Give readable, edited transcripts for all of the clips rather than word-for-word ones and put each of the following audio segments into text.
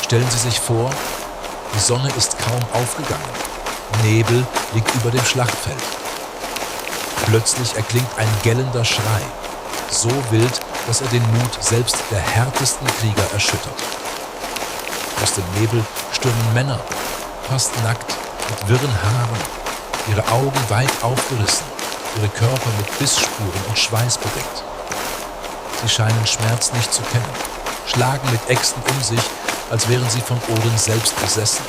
Stellen Sie sich vor, die Sonne ist kaum aufgegangen. Nebel liegt über dem Schlachtfeld. Plötzlich erklingt ein gellender Schrei, so wild, dass er den Mut selbst der härtesten Krieger erschüttert. Aus dem Nebel stürmen Männer, fast nackt, mit wirren Haaren, ihre Augen weit aufgerissen, ihre Körper mit Bissspuren und Schweiß bedeckt. Sie scheinen Schmerz nicht zu kennen, schlagen mit Äxten um sich, als wären sie von Odin selbst besessen.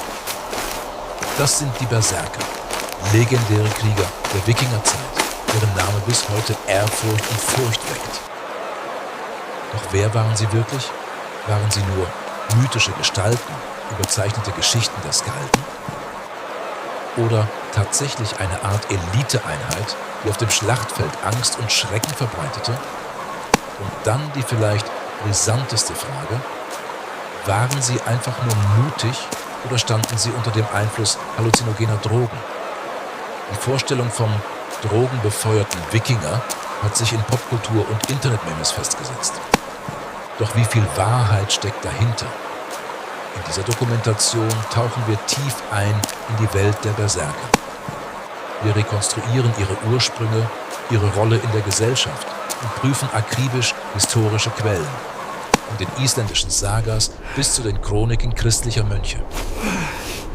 Das sind die Berserker, legendäre Krieger der Wikingerzeit, deren Name bis heute Ehrfurcht und Furcht weckt. Doch wer waren sie wirklich? Waren sie nur mythische Gestalten, überzeichnete Geschichten der Skalden? Oder tatsächlich eine Art Eliteeinheit, die auf dem Schlachtfeld Angst und Schrecken verbreitete? Und dann die vielleicht brisanteste Frage: Waren sie einfach nur mutig oder standen sie unter dem Einfluss halluzinogener Drogen? Die Vorstellung vom drogenbefeuerten Wikinger hat sich in Popkultur und Internetmemes festgesetzt. Doch wie viel Wahrheit steckt dahinter? In dieser Dokumentation tauchen wir tief ein in die Welt der Berserker. Wir rekonstruieren ihre Ursprünge, ihre Rolle in der Gesellschaft und prüfen akribisch historische Quellen, von den isländischen Sagas bis zu den Chroniken christlicher Mönche.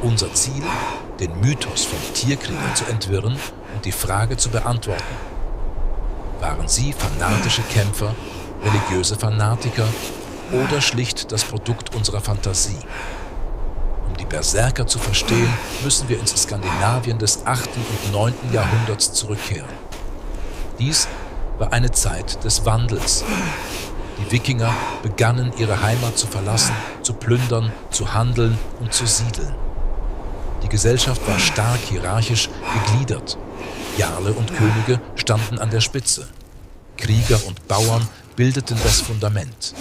Unser Ziel: den Mythos von Tierkriegern zu entwirren und die Frage zu beantworten: Waren sie fanatische Kämpfer, religiöse Fanatiker oder schlicht das Produkt unserer Fantasie? Um die Berserker zu verstehen, müssen wir ins Skandinavien des 8. und 9. Jahrhunderts zurückkehren. Dies war eine Zeit des Wandels. Die Wikinger begannen, ihre Heimat zu verlassen, zu plündern, zu handeln und zu siedeln. Die Gesellschaft war stark hierarchisch gegliedert. Jarle und Könige standen an der Spitze. Krieger und Bauern bildeten das Fundament.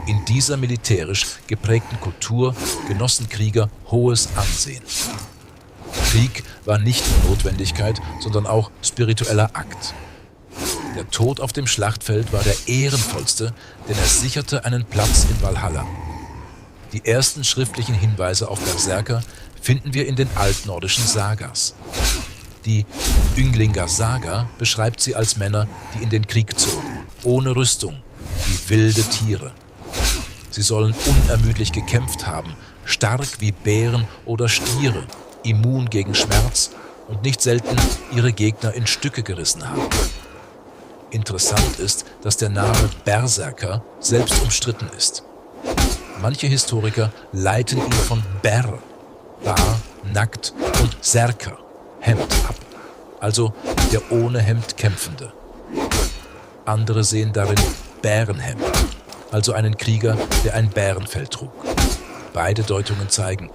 In dieser militärisch geprägten Kultur genossen Krieger hohes Ansehen. Krieg war nicht nur Notwendigkeit, sondern auch spiritueller Akt. Der Tod auf dem Schlachtfeld war der ehrenvollste, denn er sicherte einen Platz in Valhalla. Die ersten schriftlichen Hinweise auf Berserker finden wir in den altnordischen Sagas. Die Ynglinga Saga beschreibt sie als Männer, die in den Krieg zogen, ohne Rüstung, wie wilde Tiere. Sie sollen unermüdlich gekämpft haben, stark wie Bären oder Stiere, immun gegen Schmerz und nicht selten ihre Gegner in Stücke gerissen haben. Interessant ist, dass der Name Berserker selbst umstritten ist. Manche Historiker leiten ihn von Ber, Bar, nackt, und Serker, Hemd, ab, also der ohne Hemd Kämpfende. Andere sehen darin Bärenhemd, also einen Krieger, der ein Bärenfell trug. Beide Deutungen zeigen,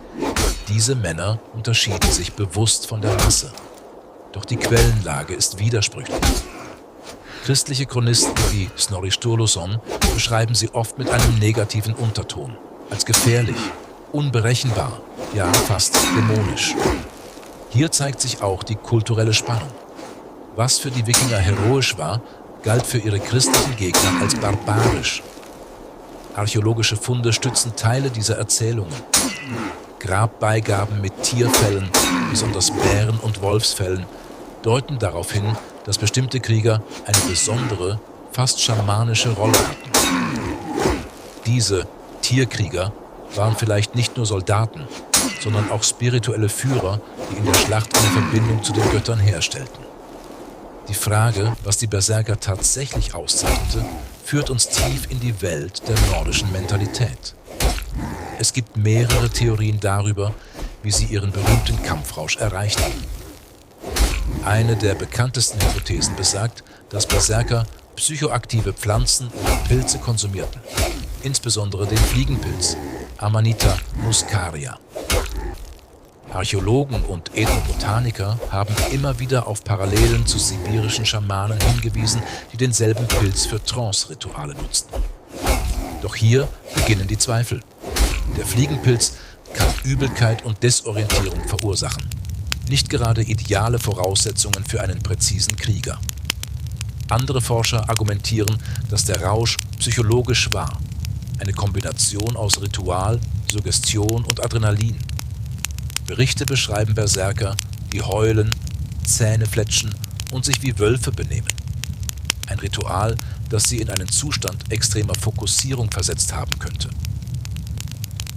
diese Männer unterschieden sich bewusst von der Masse. Doch die Quellenlage ist widersprüchlich. Christliche Chronisten wie Snorri Sturluson beschreiben sie oft mit einem negativen Unterton, als gefährlich, unberechenbar, ja fast dämonisch. Hier zeigt sich auch die kulturelle Spannung. Was für die Wikinger heroisch war, galt für ihre christlichen Gegner als barbarisch. Archäologische Funde stützen Teile dieser Erzählungen. Grabbeigaben mit Tierfellen, besonders Bären- und Wolfsfellen, deuten darauf hin, dass bestimmte Krieger eine besondere, fast schamanische Rolle hatten. Diese Tierkrieger waren vielleicht nicht nur Soldaten, sondern auch spirituelle Führer, die in der Schlacht eine Verbindung zu den Göttern herstellten. Die Frage, was die Berserker tatsächlich auszeichnete, führt uns tief in die Welt der nordischen Mentalität. Es gibt mehrere Theorien darüber, wie sie ihren berühmten Kampfrausch erreichten. Eine der bekanntesten Hypothesen besagt, dass Berserker psychoaktive Pflanzen oder Pilze konsumierten, insbesondere den Fliegenpilz Amanita muscaria. Archäologen und Ethnobotaniker haben immer wieder auf Parallelen zu sibirischen Schamanen hingewiesen, die denselben Pilz für Trance-Rituale nutzten. Doch hier beginnen die Zweifel. Der Fliegenpilz kann Übelkeit und Desorientierung verursachen. Nicht gerade ideale Voraussetzungen für einen präzisen Krieger. Andere Forscher argumentieren, dass der Rausch psychologisch war. Eine Kombination aus Ritual Suggestion und Adrenalin. Berichte beschreiben Berserker, die heulen, Zähne fletschen und sich wie Wölfe benehmen. Ein Ritual, das sie in einen Zustand extremer Fokussierung versetzt haben könnte.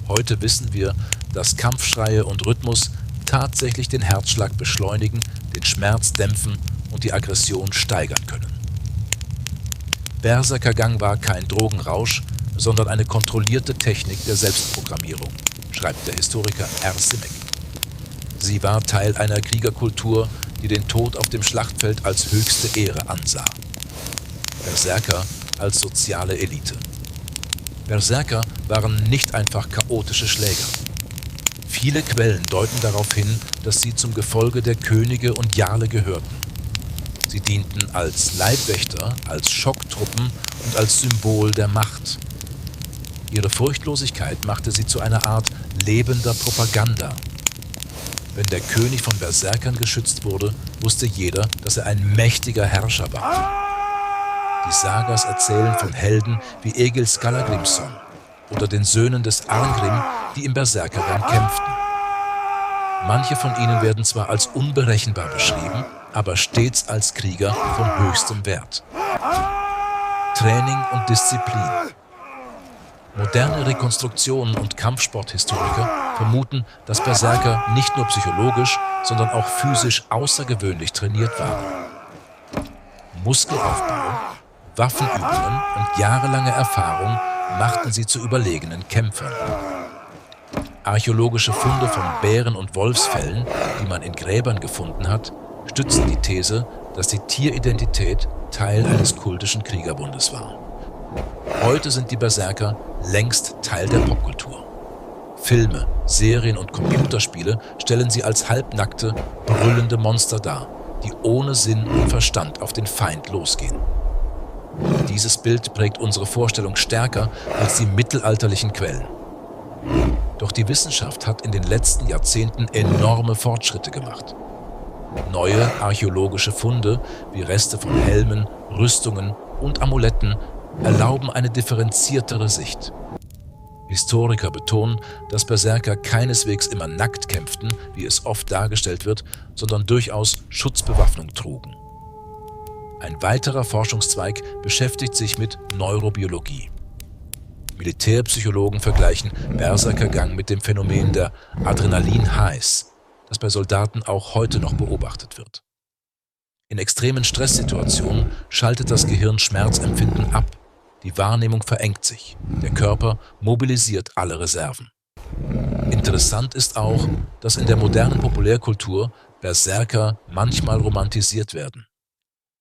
Heute wissen wir, dass Kampfschreie und Rhythmus tatsächlich den Herzschlag beschleunigen, den Schmerz dämpfen und die Aggression steigern können. Berserkergang war kein Drogenrausch, sondern eine kontrollierte Technik der Selbstprogrammierung, schreibt der Historiker R. Simek. Sie war Teil einer Kriegerkultur, die den Tod auf dem Schlachtfeld als höchste Ehre ansah. Berserker als soziale Elite. Berserker waren nicht einfach chaotische Schläger. Viele Quellen deuten darauf hin, dass sie zum Gefolge der Könige und Jarle gehörten. Sie dienten als Leibwächter, als Schocktruppen und als Symbol der Macht. Ihre Furchtlosigkeit machte sie zu einer Art lebender Propaganda. Wenn der König von Berserkern geschützt wurde, wusste jeder, dass er ein mächtiger Herrscher war. Die Sagas erzählen von Helden wie Egil Skallagrimsson oder den Söhnen des Arngrim, die im Berserkergang kämpften. Manche von ihnen werden zwar als unberechenbar beschrieben, aber stets als Krieger von höchstem Wert. Training und Disziplin. Moderne Rekonstruktionen und Kampfsporthistoriker vermuten, dass Berserker nicht nur psychologisch, sondern auch physisch außergewöhnlich trainiert waren. Muskelaufbau, Waffenübungen und jahrelange Erfahrung machten sie zu überlegenen Kämpfern. Archäologische Funde von Bären- und Wolfsfellen, die man in Gräbern gefunden hat, stützen die These, dass die Tieridentität Teil eines kultischen Kriegerbundes war. Heute sind die Berserker längst Teil der Popkultur. Filme, Serien und Computerspiele stellen sie als halbnackte, brüllende Monster dar, die ohne Sinn und Verstand auf den Feind losgehen. Dieses Bild prägt unsere Vorstellung stärker als die mittelalterlichen Quellen. Doch die Wissenschaft hat in den letzten Jahrzehnten enorme Fortschritte gemacht. Neue archäologische Funde wie Reste von Helmen, Rüstungen und Amuletten erlauben eine differenziertere Sicht. Historiker betonen, dass Berserker keineswegs immer nackt kämpften, wie es oft dargestellt wird, sondern durchaus Schutzbewaffnung trugen. Ein weiterer Forschungszweig beschäftigt sich mit Neurobiologie. Militärpsychologen vergleichen Berserkergang mit dem Phänomen der Adrenalin-Highs, das bei Soldaten auch heute noch beobachtet wird. In extremen Stresssituationen schaltet das Gehirn Schmerzempfinden ab, die Wahrnehmung verengt sich, der Körper mobilisiert alle Reserven. Interessant ist auch, dass in der modernen Populärkultur Berserker manchmal romantisiert werden.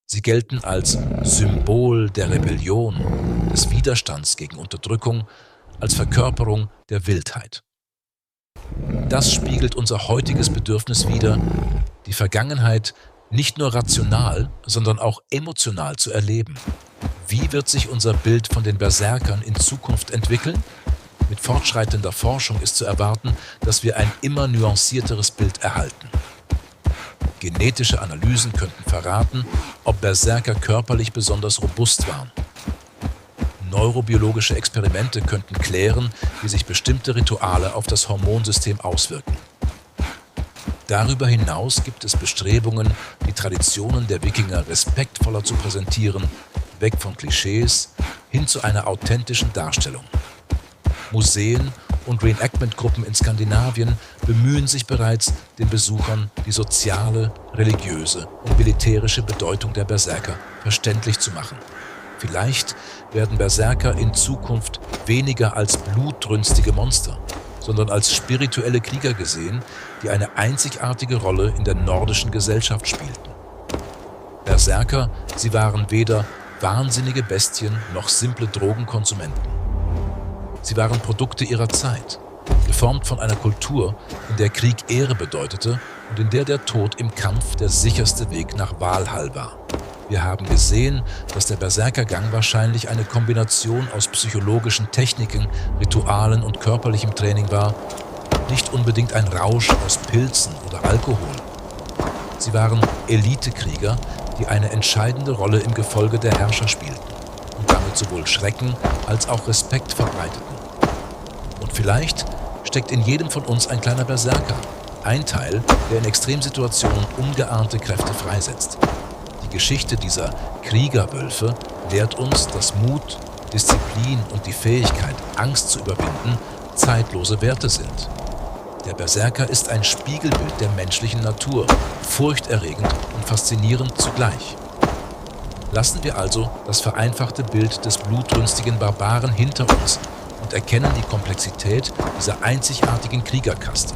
Sie gelten als Symbol der Rebellion, des Widerstands gegen Unterdrückung, als Verkörperung der Wildheit. Das spiegelt unser heutiges Bedürfnis wider, die Vergangenheit nicht nur rational, sondern auch emotional zu erleben. Wie wird sich unser Bild von den Berserkern in Zukunft entwickeln? Mit fortschreitender Forschung ist zu erwarten, dass wir ein immer nuancierteres Bild erhalten. Genetische Analysen könnten verraten, ob Berserker körperlich besonders robust waren. Neurobiologische Experimente könnten klären, wie sich bestimmte Rituale auf das Hormonsystem auswirken. Darüber hinaus gibt es Bestrebungen, die Traditionen der Wikinger respektvoller zu präsentieren, weg von Klischees hin zu einer authentischen Darstellung. Museen und Reenactment-Gruppen in Skandinavien bemühen sich bereits, den Besuchern die soziale, religiöse und militärische Bedeutung der Berserker verständlich zu machen. Vielleicht werden Berserker in Zukunft weniger als blutrünstige Monster, sondern als spirituelle Krieger gesehen, die eine einzigartige Rolle in der nordischen Gesellschaft spielten. Berserker, sie waren weder wahnsinnige Bestien noch simple Drogenkonsumenten. Sie waren Produkte ihrer Zeit, geformt von einer Kultur, in der Krieg Ehre bedeutete und in der der Tod im Kampf der sicherste Weg nach Walhall war. Wir haben gesehen, dass der Berserkergang wahrscheinlich eine Kombination aus psychologischen Techniken, Ritualen und körperlichem Training war, nicht unbedingt ein Rausch aus Pilzen oder Alkohol. Sie waren Elitekrieger, die eine entscheidende Rolle im Gefolge der Herrscher spielten und damit sowohl Schrecken als auch Respekt verbreiteten. Und vielleicht steckt in jedem von uns ein kleiner Berserker. Ein Teil, der in Extremsituationen ungeahnte Kräfte freisetzt. Die Geschichte dieser Kriegerwölfe lehrt uns, dass Mut, Disziplin und die Fähigkeit, Angst zu überwinden, zeitlose Werte sind. Der Berserker ist ein Spiegelbild der menschlichen Natur, furchterregend und faszinierend zugleich. Lassen wir also das vereinfachte Bild des blutrünstigen Barbaren hinter uns und erkennen die Komplexität dieser einzigartigen Kriegerkaste.